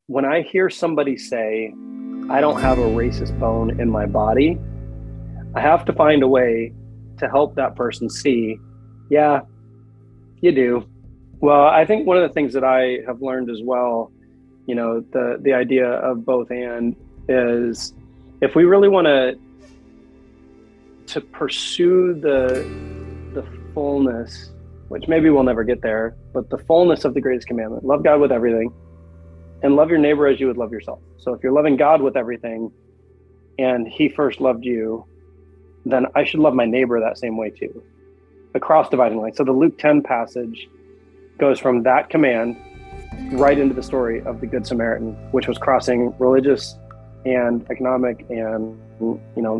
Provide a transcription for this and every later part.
when I hear somebody say, I don't have a racist bone in my body, I have to find a way to help that person see, yeah, you do. Well, I think one of the things that I have learned as well, the idea of both and is if we really want to pursue the fullness, which maybe we'll never get there, but the fullness of the greatest commandment, love God with everything and love your neighbor as you would love yourself. So if you're loving God with everything and he first loved you, then I should love my neighbor that same way too, across dividing lines. So the Luke 10 passage goes from that command right into the story of the Good Samaritan, which was crossing religious and economic and,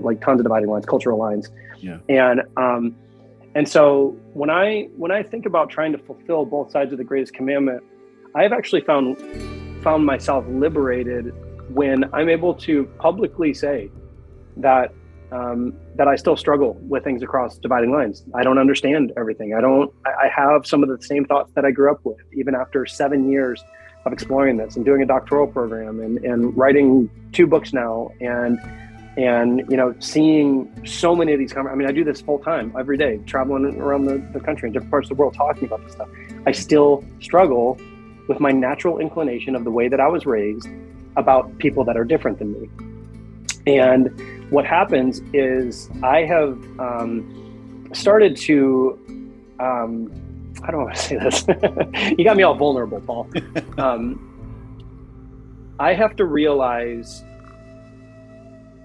like tons of dividing lines, cultural lines. Yeah. And so when I think about trying to fulfill both sides of the greatest commandment, I have actually found myself liberated when I'm able to publicly say that that I still struggle with things across dividing lines. I don't understand everything. I have some of the same thoughts that I grew up with, even after 7 years of exploring this and doing a doctoral program and writing 2 books now and seeing so many of these I do this full time every day, traveling around the country in different parts of the world talking about this stuff. I still struggle with my natural inclination of the way that I was raised about people that are different than me. And what happens is I have started to, how do I want to say this? You got me all vulnerable, Paul. I have to realize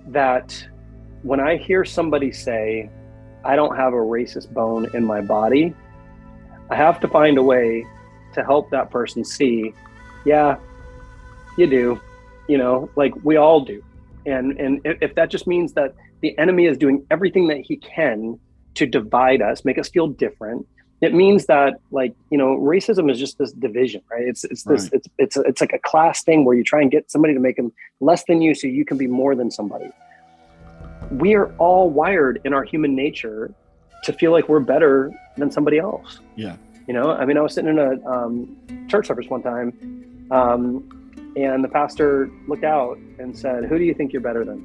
that when I hear somebody say, I don't have a racist bone in my body, I have to find a way to help that person see, yeah, you do, like we all do. And if that just means that the enemy is doing everything that he can to divide us, make us feel different, it means that racism is just this division, right? It's this, right. It's like a class thing where you try and get somebody to make them less than you so you can be more than somebody. We are all wired in our human nature to feel like we're better than somebody else. Yeah. I was sitting in a church service one time, and the pastor looked out and said, "Who do you think you're better than?"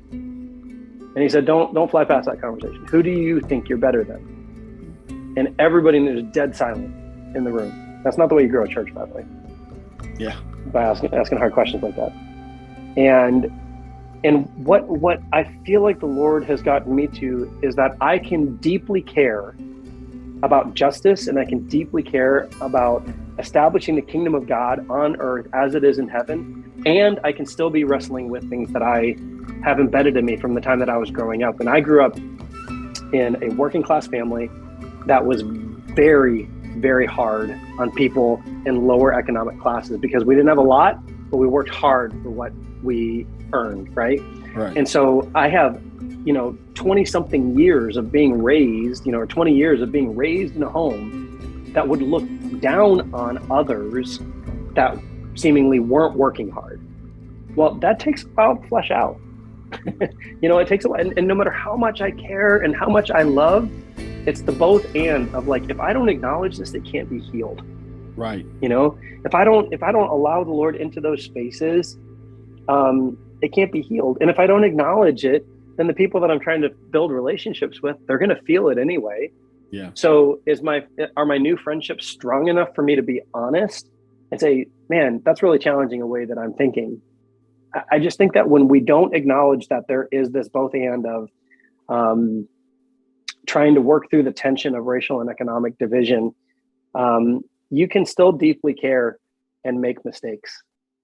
And he said, "Don't fly past that conversation. Who do you think you're better than?" And everybody was dead silent in the room. That's not the way you grow a church, by the way. Yeah. By asking hard questions like that. And what I feel like the Lord has gotten me to is that I can deeply care about justice, and I can deeply care about establishing the kingdom of God on earth as it is in heaven. And I can still be wrestling with things that I have embedded in me from the time that I was growing up. And I grew up in a working class family that was very, very hard on people in lower economic classes because we didn't have a lot, but we worked hard for what we earned, right? Right. And so I have 20 something years of being raised, or 20 years of being raised in a home that would look down on others that seemingly weren't working hard. Well, that takes a while to flesh out. It takes a while. And no matter how much I care and how much I love, it's the both and of like, if I don't acknowledge this, it can't be healed. Right. If I don't allow the Lord into those spaces, it can't be healed. And if I don't acknowledge it, then the people that I'm trying to build relationships with, they're going to feel it anyway. Yeah. So are my new friendships strong enough for me to be honest and say, man, that's really challenging a way that I'm thinking. I just think that when we don't acknowledge that there is this both and of trying to work through the tension of racial and economic division, you can still deeply care and make mistakes.